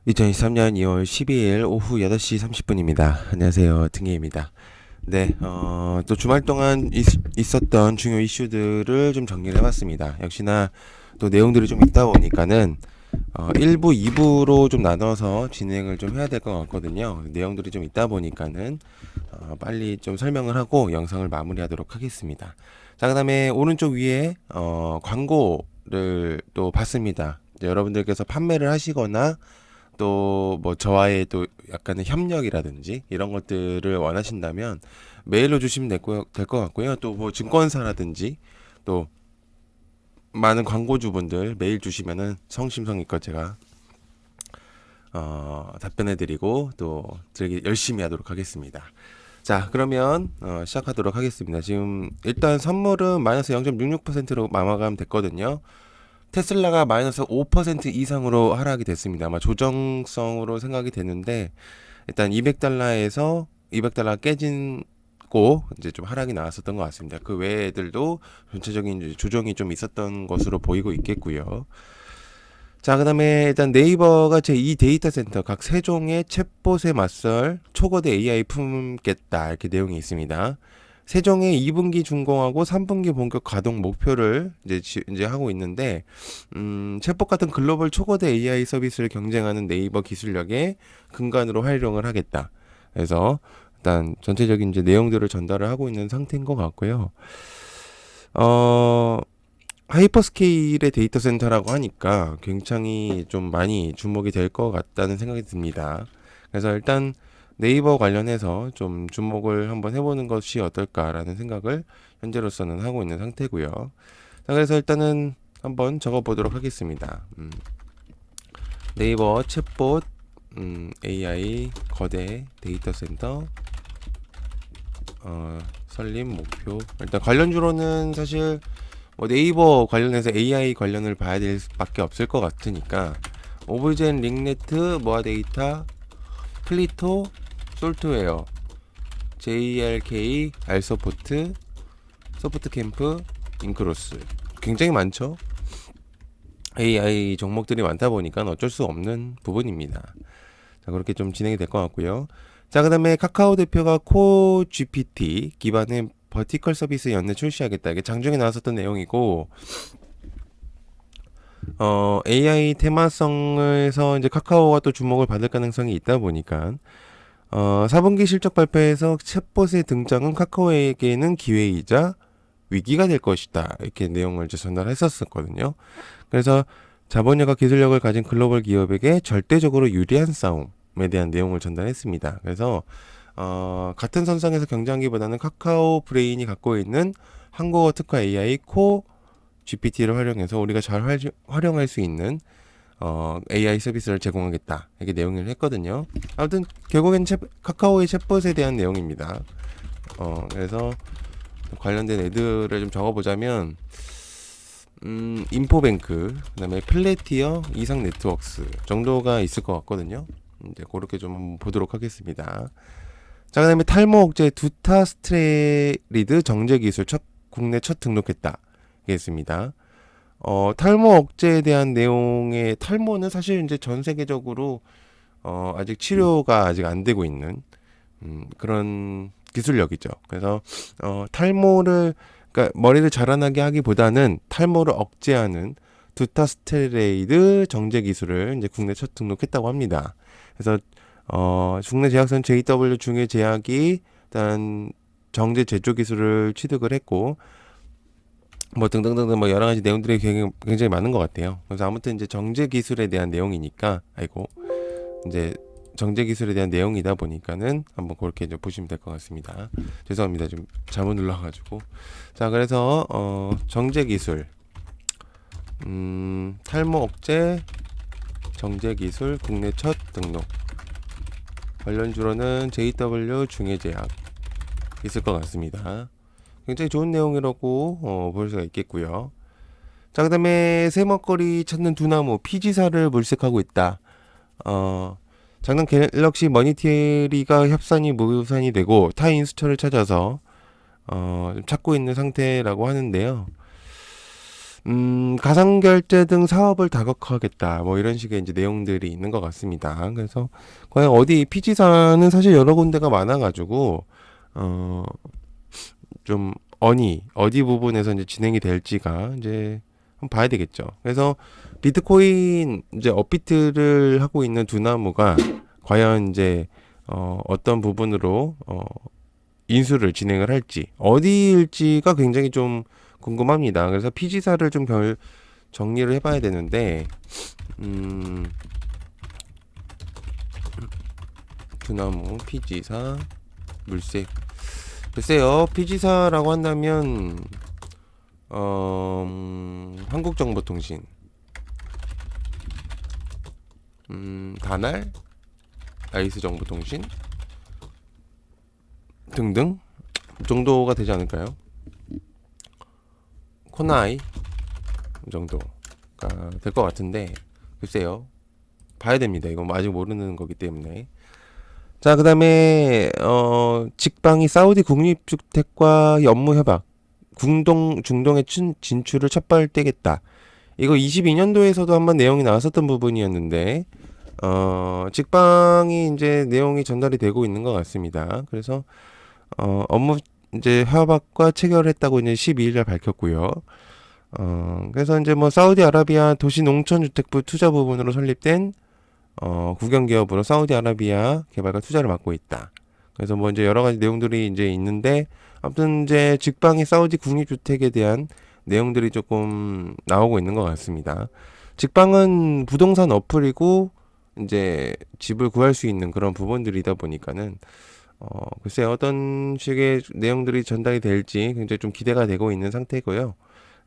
2023년 2월 12일 오후 8시 30분입니다. 안녕하세요. 등혜입니다. 네, 또 주말 동안 있었던 중요 이슈들을 좀 정리를 해봤습니다. 역시나 또 내용들이 좀 있다 보니까는 1부, 2부로 좀 나눠서 진행을 좀 해야 될 것 같거든요. 내용들이 좀 있다 보니까는 빨리 좀 설명을 하고 영상을 마무리하도록 하겠습니다. 자, 그 다음에 오른쪽 위에 광고를 또 봤습니다. 이제 여러분들께서 판매를 하시거나 또 뭐 저와의 또 약간의 협력이라든지 이런 것들을 원하신다면 메일로 주시면 될 것 같고요. 또 뭐 증권사라든지 또 많은 광고주분들 메일 주시면은 성심성의껏 제가 답변해드리고 또 드리기 열심히 하도록 하겠습니다. 자, 그러면 시작하도록 하겠습니다. 지금 일단 선물은 마이너스 0.66%로 마감 됐거든요. 테슬라가 마이너스 5% 이상으로 하락이 됐습니다. 아마 조정성으로 생각이 되는데 일단 200달러에서 200달러 깨진 고 이제 좀 하락이 나왔었던 것 같습니다. 그 외 애들도 전체적인 조정이 좀 있었던 것으로 보이고 있겠고요. 자, 그다음에 일단 네이버가 제2 데이터 센터 각 세종의 챗봇에 맞설 초거대 AI 품겠다 이렇게 내용이 있습니다. 세종의 2분기 준공하고 3분기 본격 가동 목표를 이제 하고 있는데 챗봇 같은 글로벌 초거대 AI 서비스를 경쟁하는 네이버 기술력의 근간으로 활용을 하겠다. 그래서 일단 전체적인 이제 내용들을 전달을 하고 있는 상태인 것 같고요. 하이퍼스케일의 데이터 센터라고 하니까 굉장히 좀 많이 주목이 될 것 같다는 생각이 듭니다. 그래서 일단 네이버 관련해서 좀 주목을 한번 해보는 것이 어떨까라는 생각을 현재로서는 하고 있는 상태고요. 자, 그래서 일단은 한번 적어보도록 하겠습니다. 네이버 챗봇 AI 거대 데이터 센터 설립 목표. 일단 관련주로는 사실 뭐 네이버 관련해서 AI 관련을 봐야 될 수밖에 없을 것 같으니까 오브젠, 링네트, 모아데이터, 플리토, 솔트웨어, JRK, 알서포트, 소프트캠프, 인크로스 굉장히 많죠. AI 종목들이 많다 보니까 어쩔 수 없는 부분입니다. 자, 그렇게 좀 진행이 될 것 같고요. 자, 그 다음에 카카오 대표가 코 GPT 기반의 버티컬 서비스 연내 출시하겠다. 이게 장중에 나왔었던 내용이고, AI 테마성에서 이제 카카오가 또 주목을 받을 가능성이 있다 보니까, 4분기 실적 발표에서 챗봇의 등장은 카카오에게는 기회이자 위기가 될 것이다. 이렇게 내용을 이제 전달했었거든요. 그래서 자본력과 기술력을 가진 글로벌 기업에게 절대적으로 유리한 싸움에 대한 내용을 전달했습니다. 그래서 같은 선상에서 경쟁하기보다는 카카오 브레인이 갖고 있는 한국어 특화 AI 코 GPT를 활용해서 우리가 잘 활용할 수 있는 AI 서비스를 제공하겠다. 이렇게 내용을 했거든요. 아무튼 결국엔 카카오의 챗봇에 대한 내용입니다. 그래서 관련된 애들을 좀 적어보자면 인포뱅크, 그다음에 플래티어, 이상 네트워크스 정도가 있을 것 같거든요. 이제 그렇게 좀 한번 보도록 하겠습니다. 자, 그다음에 탈모 억제 두타 스트레리드 정제 기술 국내 첫 등록했다. 겠습니다. 탈모 억제에 대한 내용의 탈모는 사실 이제 전 세계적으로 아직 치료가 아직 안 되고 있는 그런 기술력이죠. 그래서 탈모를 그러니까 머리를 자라나게 하기보다는 탈모를 억제하는 두타스테레이드 정제 기술을 이제 국내 첫 등록했다고 합니다. 그래서 국내 제약사는 JW 중에 제약이 일단 정제 제조 기술을 취득을 했고 뭐 등등등등 뭐 여러 가지 내용들이 굉장히 많은 것 같아요. 그래서 아무튼 이제 정제 기술에 대한 내용이니까 이제 정제 기술에 대한 내용이다 보니까는 한번 그렇게 이제 보시면 될 것 같습니다. 죄송합니다. 좀 잘못 눌러가지고. 자, 그래서 정제 기술, 탈모 억제 정제 기술 국내 첫 등록. 관련주로는 JW 중해제약 있을 것 같습니다. 굉장히 좋은 내용이라고 볼 수가 있겠고요. 자, 그다음에 새먹거리 찾는 두나무 피지사를 물색하고 있다. 작년 갤럭시 머니테리가 협산이 무산이 되고 타인 수처를 찾아서 좀 찾고 있는 상태라고 하는데요. 가상결제 등 사업을 다각화하겠다. 뭐 이런 식의 이제 내용들이 있는 것 같습니다. 그래서 과연 어디 피지사는 사실 여러 군데가 많아가지고 어, 좀 어디 부분에서 이제 진행이 될지가 이제 한번 봐야 되겠죠. 그래서 비트코인 이제 업비트를 하고 있는 두나무가 과연 이제 어떤 부분으로 인수를 진행을 할지 어디일지가 굉장히 좀 궁금합니다. 그래서 피지사를 좀 정리를 해봐야 되는데 두나무 피지사 물색 글쎄요 피지사라고 한다면 한국정보통신 다날 아이스정보통신 등등 정도가 되지 않을까요? 코나이 정도가 될 것 같은데 글쎄요 봐야 됩니다. 이건 아직 모르는 거기 때문에. 자, 그 다음에 직방이 사우디 국립주택과 업무 협약 중동의 진출을 촉발되겠다. 이거 22년도에서도 한번 내용이 나왔었던 부분이었는데 직방이 이제 내용이 전달이 되고 있는 것 같습니다. 그래서 업무 이제 협약과 체결했다고 이제 12일날 밝혔고요. 그래서 이제 뭐 사우디아라비아 도시농촌주택부 투자 부분으로 설립된 국영기업으로 사우디아라비아 개발과 투자를 맡고 있다. 그래서 뭐 이제 여러 가지 내용들이 이제 있는데 아무튼 이제 직방이 사우디 국립주택에 대한 내용들이 조금 나오고 있는 것 같습니다. 직방은 부동산 어플이고 이제 집을 구할 수 있는 그런 부분들이다 보니까는 글쎄요 어떤 식의 내용들이 전달이 될지 굉장히 좀 기대가 되고 있는 상태고요.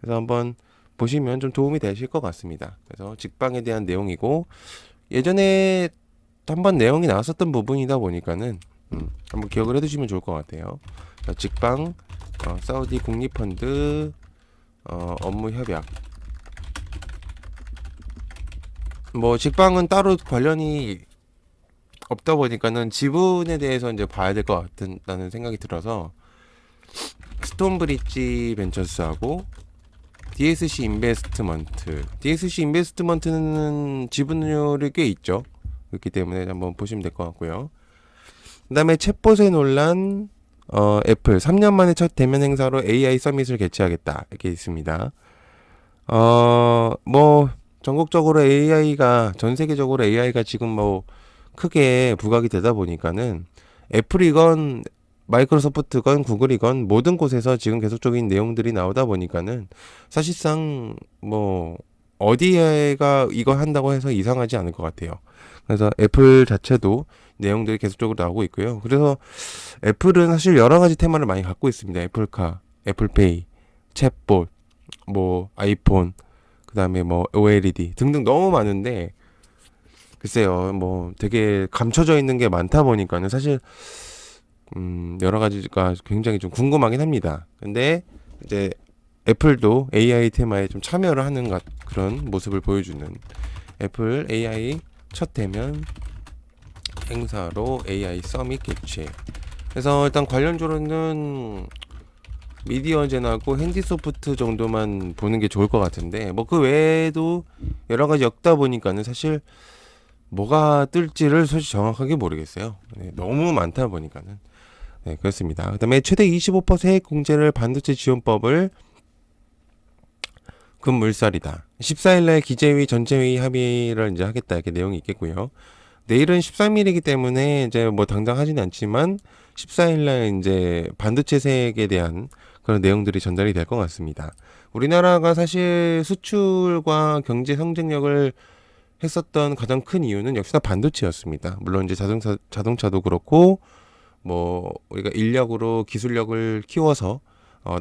그래서 한번 보시면 좀 도움이 되실 것 같습니다. 그래서 직방에 대한 내용이고 예전에 한번 내용이 나왔었던 부분이다 보니까는 한번 기억을 해두시면 좋을 것 같아요. 직방 사우디 국립펀드 업무 협약 뭐 직방은 따로 관련이 없다 보니까는 지분에 대해서 이제 봐야 될 것 같다는 생각이 들어서 스톤브리지 벤처스하고 DSC 인베스트먼트는 지분율이 꽤 있죠. 그렇기 때문에 한번 보시면 될 것 같고요. 그 다음에 챗봇의 논란 애플 3년 만에 첫 대면 행사로 AI 서밋을 개최하겠다 이렇게 있습니다. 뭐 전국적으로 AI가 전 세계적으로 AI가 지금 뭐 크게 부각이 되다 보니까는 애플이건 마이크로소프트건 구글이건 모든 곳에서 지금 계속적인 내용들이 나오다 보니까는 사실상 뭐 어디에가 이거 한다고 해서 이상하지 않을 것 같아요. 그래서 애플 자체도 내용들이 계속적으로 나오고 있고요. 그래서 애플은 사실 여러 가지 테마를 많이 갖고 있습니다. 애플카, 애플페이, 챗봇, 뭐 아이폰, 그다음에 뭐 OLED 등등 너무 많은데 글쎄요, 뭐 되게 감춰져 있는 게 많다 보니까는 사실 여러 가지가 굉장히 좀 궁금하긴 합니다. 근데 이제 애플도 AI 테마에 좀 참여를 하는 그런 모습을 보여주는 애플 AI 첫 대면 행사로 AI 서밋 개최. 그래서 일단 관련주로는 미디어젠하고 핸디소프트 정도만 보는 게 좋을 것 같은데 뭐 그 외에도 여러 가지 엮다 보니까는 사실 뭐가 뜰지를 솔직히 정확하게 모르겠어요. 네, 너무 많다 보니까는. 네, 그렇습니다. 그 다음에 최대 25% 세액 공제를 반도체 지원법을 금물살이다. 14일날 기재위 전체회의 합의를 이제 하겠다 이렇게 내용이 있겠고요. 내일은 13일이기 때문에 이제 뭐 당장하지는 않지만 14일날 이제 반도체 세액에 대한 그런 내용들이 전달이 될 것 같습니다. 우리나라가 사실 수출과 경제 성장력을 했었던 가장 큰 이유는 역시나 반도체였습니다. 물론 이제 자동차도 그렇고 뭐 우리가 인력으로 기술력을 키워서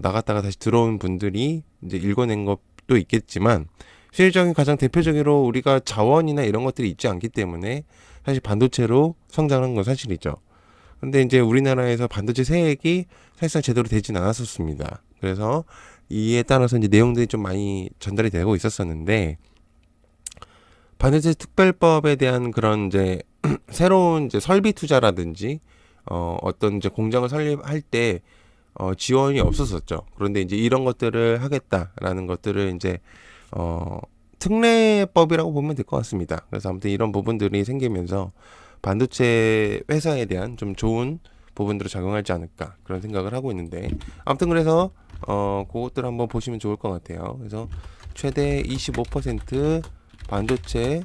나갔다가 다시 들어온 분들이 이제 읽어낸 것도 있겠지만 실질적인 가장 대표적으로 우리가 자원이나 이런 것들이 있지 않기 때문에 사실 반도체로 성장한 건 사실이죠. 근데 이제 우리나라에서 반도체 세액이 사실상 제대로 되진 않았었습니다. 그래서 이에 따라서 이제 내용들이 좀 많이 전달이 되고 있었었는데 반도체 특별법에 대한 그런 이제 새로운 이제 설비 투자라든지 어떤 이제 공장을 설립할 때 지원이 없었었죠. 그런데 이제 이런 것들을 하겠다라는 것들을 이제 특례법이라고 보면 될 것 같습니다. 그래서 아무튼 이런 부분들이 생기면서 반도체 회사에 대한 좀 좋은 부분들을 작용하지 않을까 그런 생각을 하고 있는데, 아무튼 그래서 그것들 한번 보시면 좋을 것 같아요. 그래서 최대 25% 반도체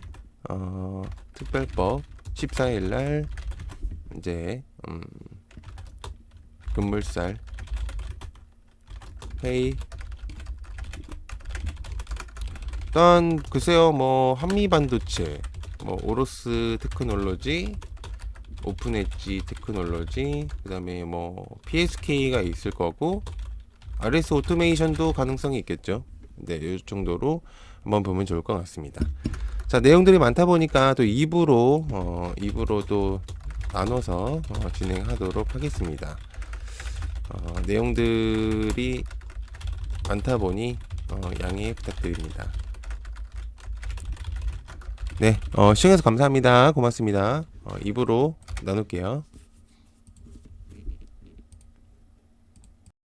특별법 14일 날 이제 금물살 회의. 일단 글쎄요, 뭐 한미 반도체, 뭐 오로스 테크놀로지, 오픈 엣지 테크놀로지, 그다음에 뭐 PSK가 있을 거고 RS 오토메이션도 가능성이 있겠죠. 네, 이 정도로 한번 보면 좋을 것 같습니다. 자, 내용들이 많다 보니까 또 2부로 또 나눠서 진행하도록 하겠습니다. 내용들이 많다 보니 양해 부탁드립니다. 네, 시청해주셔서 감사합니다. 고맙습니다. 2부로 나눌게요.